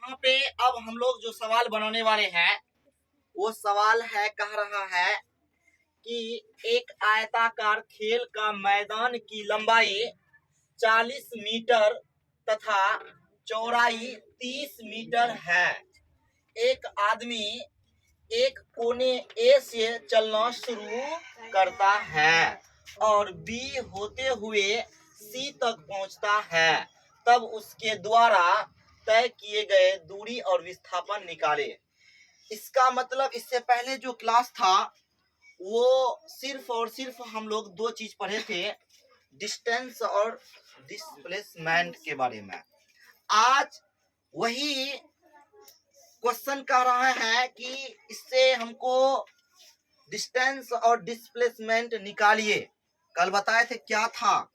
यहाँ पे अब हम लोग जो सवाल बनाने वाले हैं वो सवाल है, कह रहा है कि एक आयताकार खेल का मैदान की लंबाई 40 मीटर तथा चौड़ाई 30 मीटर है। एक आदमी एक कोने ए से चलना शुरू करता है और बी होते हुए सी तक पहुंचता है, तब उसके द्वारा तय किए गए दूरी और विस्थापन निकाले। इसका मतलब इससे पहले जो क्लास था वो सिर्फ और सिर्फ हम लोग दो चीज पढ़े थे, डिस्टेंस और डिस्प्लेसमेंट के बारे में। आज वही क्वेश्चन कह रहा है कि इससे हमको डिस्टेंस और डिस्प्लेसमेंट निकालिए। कल बताए थे क्या था,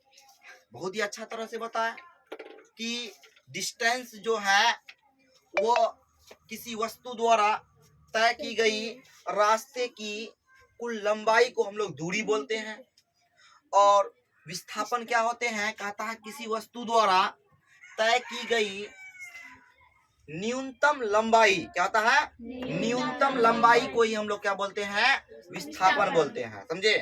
बहुत ही अच्छा तरह से बताया कि डिस्टेंस जो है वो किसी वस्तु द्वारा तय की गई रास्ते की कुल लंबाई को हम लोग दूरी बोलते हैं, और विस्थापन क्या होते हैं, कहता है किसी वस्तु द्वारा तय की गई न्यूनतम लंबाई, क्या होता है, न्यूनतम लंबाई को ही हम लोग क्या बोलते हैं, विस्थापन बोलते हैं। समझे?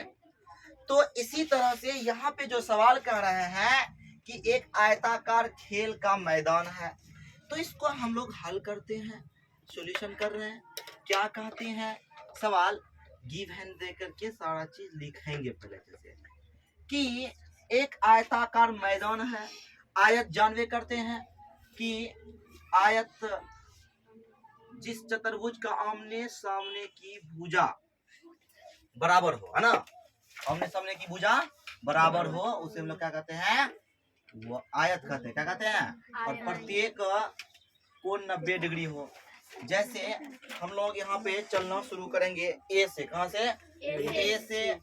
तो इसी तरह से यहाँ पे जो सवाल कह रहे हैं कि एक आयताकार खेल का मैदान है, तो इसको हम लोग हल करते हैं, सॉल्यूशन कर रहे हैं। क्या कहते हैं, सवाल गिव हैंड दे करके सारा चीज लिखेंगे पहले, जैसे कि एक आयताकार मैदान है। आयत जानवे करते हैं कि आयत जिस चतुर्भुज का आमने सामने की भुजा बराबर हो, है ना, आमने सामने की भुजा बराबर हो, उसे हम लोग क्या कहते हैं, वो आयत कहते हैं। क्या कहते हैं? और प्रत्येक कोण 90 डिग्री हो। जैसे हम लोग यहाँ पे चलना शुरू करेंगे ए से, कहाँ से, ए से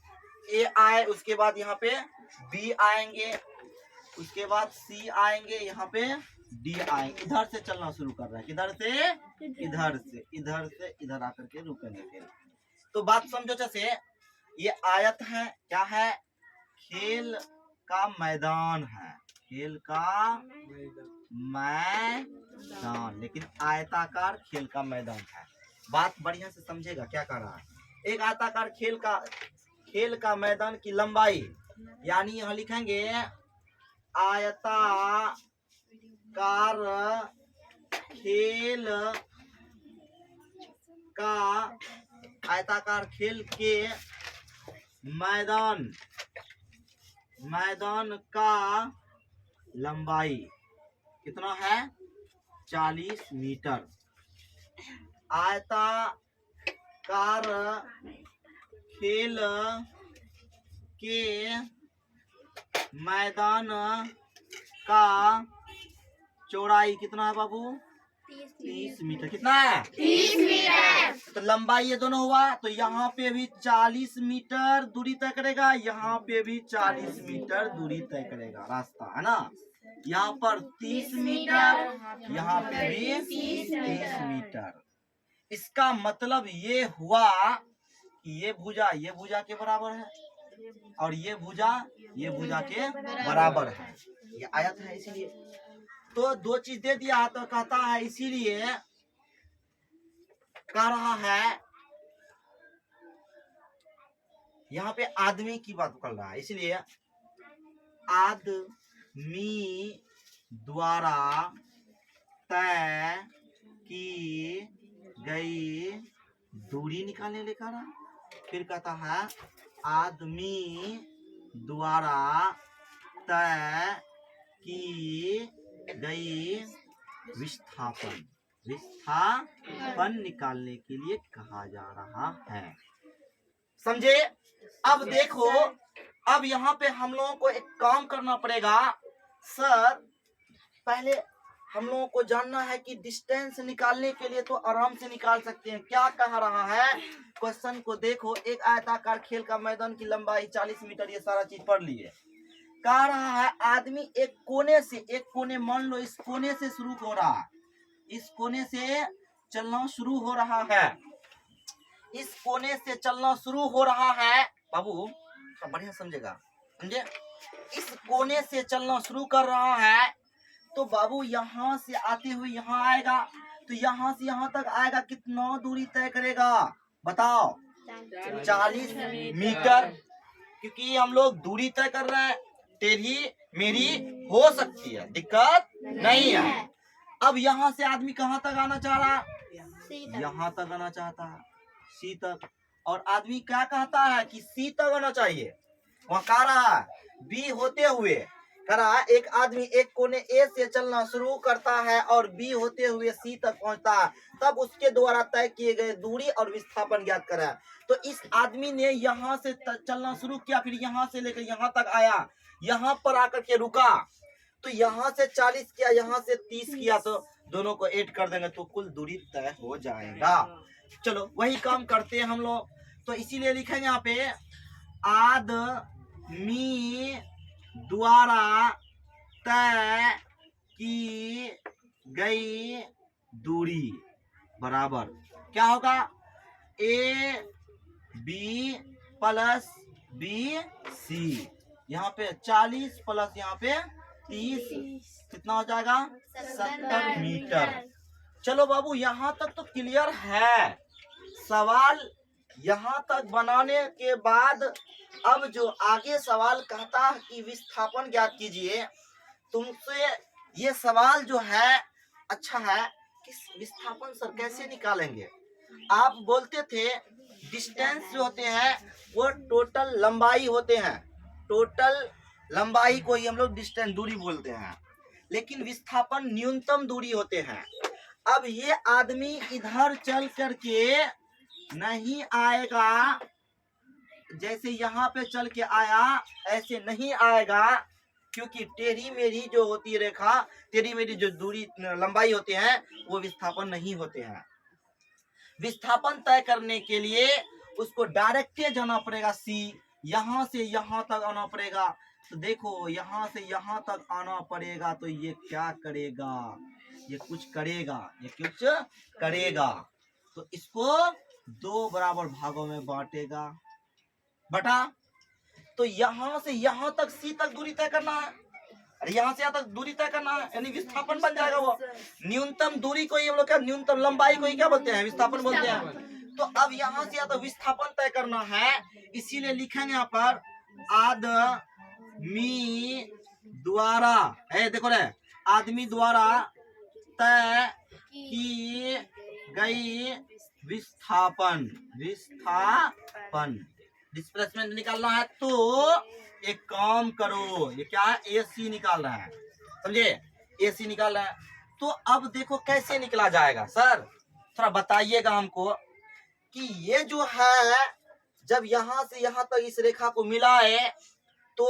ए आए, उसके बाद यहाँ पे बी आएंगे, उसके बाद सी आएंगे, यहाँ पे डी आएंगे। इधर से चलना शुरू कर रहे हैं, किधर से, इधर से, इधर से इधर आकर के रुकेंगे फिर। तो बात समझो, जैसे ये आयत है, क्या है, खेल का मैदान है, खेल का मैदान, लेकिन आयताकार खेल का मैदान है। बात बढ़िया से समझेगा क्या कर रहा है। एक आयताकार खेल का मैदान की लंबाई, यानी यहाँ लिखेंगे आयताकार खेल का, आयताकार खेल के मैदान का लंबाई कितना है, 40 मीटर। आयताकार खेल के मैदान का चौड़ाई कितना है बाबू, 30 मीटर। कितना है, 30 मीटर। तो लंबाई ये दोनों हुआ, तो यहाँ पे भी 40 मीटर दूरी तय करेगा, यहाँ पे भी 40 मीटर दूरी तय करेगा रास्ता, है ना। यहाँ पर 30 मीटर, यहाँ पे भी 30 मीटर। इसका मतलब ये हुआ कि ये भुजा के बराबर है और ये भुजा के बराबर है। ये आयत है, इसीलिए तो दो चीज दे दिया, तो कहता है, इसीलिए कह रहा है यहाँ पे आदमी की बात कर रहा है, इसलिए आदमी द्वारा तय की गई दूरी निकालने लिखा रहा। फिर कहता है आदमी द्वारा तय की गई विस्थापन निकालने के लिए कहा जा रहा है। समझे? अब देखो, अब यहाँ पे हम लोगों को एक काम करना पड़ेगा। सर, पहले हम लोगों को जानना है कि डिस्टेंस निकालने के लिए तो आराम से निकाल सकते हैं। क्या कह रहा है क्वेश्चन को देखो, एक आयताकार खेल का मैदान की लंबाई 40 मीटर, ये सारा चीज पढ़ लिए। कह रहा है आदमी एक कोने मान लो इस कोने से शुरू हो रहा है, इस कोने से चलना शुरू हो रहा है, इस कोने से चलना शुरू हो रहा है। बाबू बढ़िया समझेगा, समझे? इस कोने से चलना शुरू कर रहा है, तो बाबू यहाँ से आते हुए यहाँ आएगा, तो यहाँ से यहाँ तक आएगा, कितना दूरी तय करेगा बताओ? 40 मीटर। क्योंकि हम लोग दूरी तय कर रहे हैं, टेढ़ी मेरी हो सकती है, दिक्कत नहीं है। अब यहाँ से आदमी कहाँ तक आना चाह रहा? यहाँ तक आना चाहता है, सी तक। और आदमी क्या कहता है कि सी तक आना चाहिए, वहाँ कह रहा है बी होते हुए, कह रहा है एक आदमी एक कोने ए से चलना शुरू करता है और बी होते हुए सी तक पहुंचता है, तब उसके द्वारा तय किए गए दूरी और विस्थापन ज्ञात करें। तो इस आदमी ने यहाँ से चलना शुरू किया, फिर यहाँ से लेकर यहाँ तक आया, यहाँ पर आकर के रुका, तो यहाँ से 40 किया, यहाँ से 30 किया, तो दोनों को ऐड कर देंगे तो कुल दूरी तय हो जाएगा। चलो वही काम करते हैं हम लोग। तो इसीलिए लिखेंगे यहाँ पे आदमी द्वारा तय की गई दूरी बराबर क्या होगा? A B plus B C. यहाँ पे 40 प्लस यहाँ पे 30, कितना हो जाएगा? 70 मीटर। चलो बाबू यहाँ तक तो क्लियर है। सवाल यहाँ तक बनाने के बाद अब जो आगे सवाल कहता है कि विस्थापन ज्ञात कीजिए, तुमसे ये सवाल जो है अच्छा है कि विस्थापन सर कैसे निकालेंगे? आप बोलते थे डिस्टेंस जो होते हैं वो टोटल लंबाई होते हैं, टोटल लंबाई को ही हम लोग डिस्टेंस दूरी बोलते हैं, लेकिन विस्थापन न्यूनतम दूरी होते हैं। अब ये आदमी इधर चल करके नहीं आएगा, जैसे यहाँ पे चल के आया ऐसे नहीं आएगा, क्योंकि टेढ़ी मेढ़ी जो होती है रेखा, टेढ़ी मेढ़ी जो दूरी लंबाई होते हैं वो विस्थापन नहीं होते हैं। विस्थापन तय करने के लिए उसको डायरेक्ट जाना पड़ेगा सी, यहाँ से यहाँ तक आना पड़ेगा। तो देखो यहाँ से यहाँ तक आना पड़ेगा, तो ये क्या करेगा? ये कुछ करेगा, ये कुछ करेगा। तो इसको 2 बराबर भागों में बांटेगा बटा। तो यहाँ से यहाँ तक सी तक दूरी तय करना है, अरे यहाँ से यहाँ तक दूरी तय करना है, यानी विस्थापन बन जाएगा। वो न्यूनतम दूरी को ही हम लोग क्या, न्यूनतम लंबाई को ही क्या बोलते हैं? विस्थापन बोलते हैं। तो अब यहाँ से यहाँ तक विस्थापन तय करना है, इसीलिए लिखेंगे यहाँ पर आदमी द्वारा, देखो रे, आदमी द्वारा तय की गई विस्थापन, डिस्प्लेसमेंट निकालना है। तो एक काम करो, ये क्या है? AC निकाल रहा है, समझे? AC निकाल रहा है। तो अब देखो कैसे निकला जाएगा सर, थोड़ा बताइएगा हमको कि ये जो है जब यहाँ से यहाँ तक इस रेखा को मिलाए, तो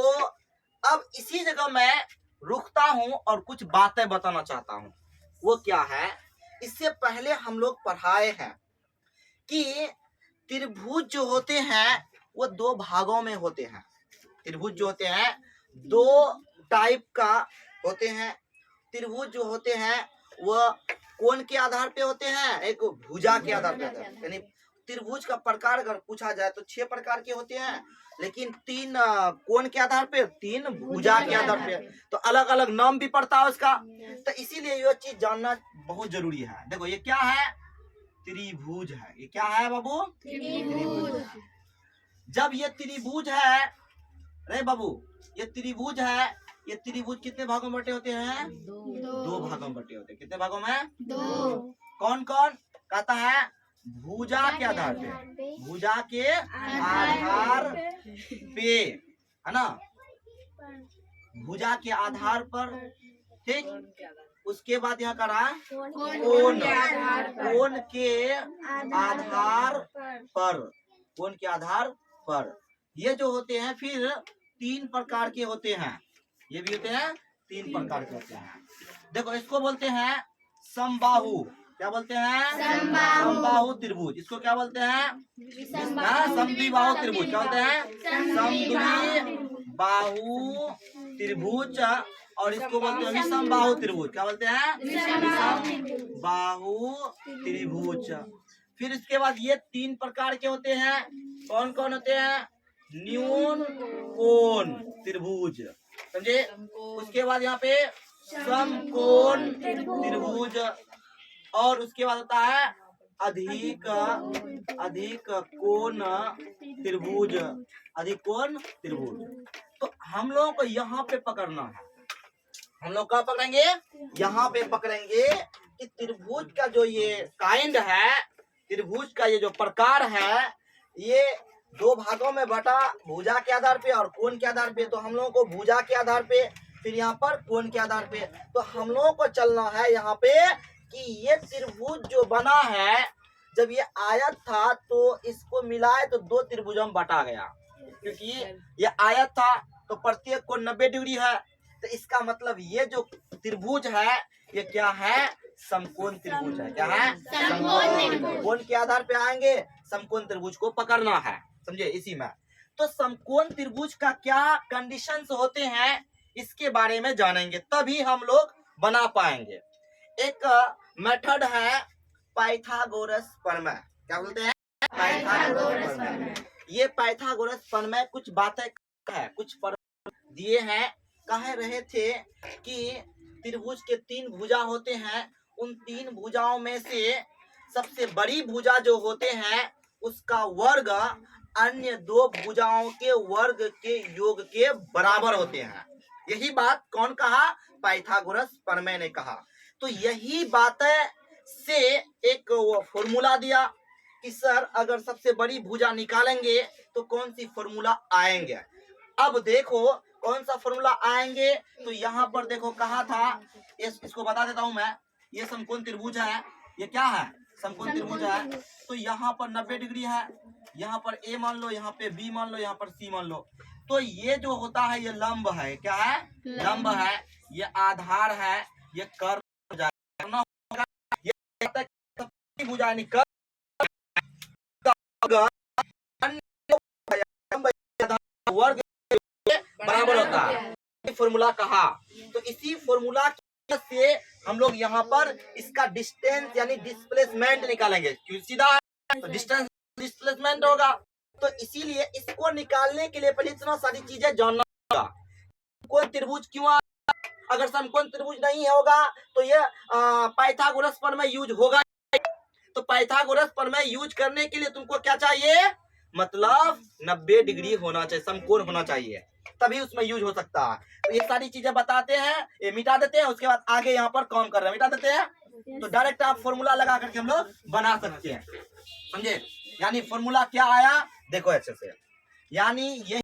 अब इसी जगह मैं रुकता हूँ और कुछ बातें बताना चाहता हूँ। वो क्या है? इससे पहले हम लोग पढ़ाए हैं कि त्रिभुज जो होते हैं वो 2 भागों में होते हैं। त्रिभुज जो होते हैं 2 टाइप का होते हैं। त्रिभुज जो होते हैं वह कोण के आधार पे होते हैं, एक भुजा के आधार पे होते हैं। यानी त्रिभुज का प्रकार अगर पूछा जाए तो 6 प्रकार के होते हैं, लेकिन 3 कोण के आधार पे, 3 भुजा के आधार पे, तो अलग अलग नाम भी पड़ता है उसका। तो इसीलिए ये चीज जानना बहुत जरूरी है। देखो ये क्या है? त्रिभुज है। ये क्या है बाबू? त्रिभुज। जब ये त्रिभुज है, अरे बाबू ये त्रिभुज है, ये त्रिभुज कितने भागों में बटे होते हैं? 2 भागों में बटे होते हैं। कितने भागों में? 2। कौन कौन कहता है? भुजा के आधार पे, भुजा के आधार पे, है ना? भुजा के आधार पर, ठीक। उसके बाद यहाँ करा कोण, कोण के आधार पर, कोण के आधार पर। ये जो होते हैं फिर 3 प्रकार के होते हैं, ये भी होते हैं 3 प्रकार के होते हैं। देखो इसको बोलते हैं समबाहु। क्या बोलते हैं? समबाहु त्रिभुज। इसको क्या बोलते हैं? समद्विबाहु त्रिभुज। क्या बोलते हैं? समद्विबाहु त्रिभुज। और इसको बोलते हैं विषमबाहु त्रिभुज। क्या बोलते हैं? विषमबाहु त्रिभुज। फिर इसके बाद ये 3 प्रकार के होते हैं। कौन कौन होते हैं? न्यून कोण त्रिभुज, समझे? उसके बाद यहाँ पे समकोण त्रिभुज, और उसके बाद होता है अधिक कोण त्रिभुज, अधिक कोण त्रिभुज। तो हम लोगों को यहाँ पे पकड़ना है, हम लोग क्या पकड़ेंगे, यहाँ पे पकड़ेंगे कि त्रिभुज का जो ये काइंड है, त्रिभुज का ये जो प्रकार है, ये दो भागों में बटा, भुजा के आधार पे और कोण के आधार पे। तो हम लोगों को भुजा के आधार पे, फिर यहाँ पर कोण के आधार पे, तो हम लोगों को चलना है यहाँ पे कि ये त्रिभुज जो बना है, जब ये आयत था तो इसको मिलाए तो दो त्रिभुजों में बटा गया, क्योंकि ये आयत था तो प्रत्येक कोण 90 डिग्री है। तो इसका मतलब ये जो त्रिभुज है ये क्या है, समकोण त्रिभुज है। क्या है, समकोण त्रिभुज। कोण के आधार पे आएंगे, समकोण त्रिभुज को पकड़ना है, समझे इसी में। तो समकोण त्रिभुज का क्या कंडीशंस होते हैं इसके बारे में जानेंगे, तभी हम लोग बना पाएंगे। एक मेथड है पाइथागोरस प्रमेय। क्या बोलते हैं, पाइथागोरस प्रमेय। ये पाइथागोरस प्रमेय कुछ बातें है, कुछ दिए हैं, कह रहे थे कि त्रिभुज के 3 भुजा होते हैं, उन 3 भुजाओं में से सबसे बड़ी भुजा जो होते हैं उसका वर्ग अन्य 2 भुजाओं के वर्ग के योग के बराबर होते हैं। यही बात कौन कहा, पाइथागोरस प्रमेय ने कहा। तो यही बातें से एक वो फॉर्मूला दिया कि सर अगर सबसे बड़ी भुजा निकालेंगे तो कौन सी फॉर्मूला आएंगे। अब देखो कौन सा फॉर्मूला आएंगे, तो यहाँ पर देखो कहा था, इसको बता देता हूँ मैं। ये समकोण त्रिभुज है, ये क्या है, समकोण त्रिभुज है। तो यहाँ पर 90 डिग्री है, यहाँ पर ए मान लो, यहाँ पे बी मान लो, यहाँ पर सी मान लो। तो ये जो होता है ये लंब है, क्या है, लंब है। ये आधार है, ये कर्व भुजा निकल वर्ग बराबर होता है, फॉर्मूला कहा। तो इसी फॉर्मूला से हम लोग यहाँ पर इसका डिस्टेंस यानी डिस्प्लेसमेंट निकालेंगे, क्योंकि सीधा है तो डिस्टेंस डिस्प्लेसमेंट होगा। तो इसीलिए इसको निकालने के लिए पहले इतना सारी चीजें जानना होगा। कोण त्रिभुज क्यों, अगर समकोण त्रिभुज नहीं होगा तो ये पाइथागोरस प्रमेय यूज होगा। तो पाइथागोरस प्रमेय यूज करने के लिए तुमको क्या चाहिए, मतलब 90 डिग्री होना चाहिए, समकोण होना चाहिए, तभी उसमें यूज हो सकता है। तो ये सारी चीजें बताते हैं, ये मिटा देते हैं, उसके बाद आगे यहाँ पर काम कर रहे हैं, मिटा देते हैं। तो डायरेक्ट आप फॉर्मूला लगा करके हम लोग बना सकते हैं, समझे। यानी फॉर्मूला क्या आया देखो अच्छे से, यानी ये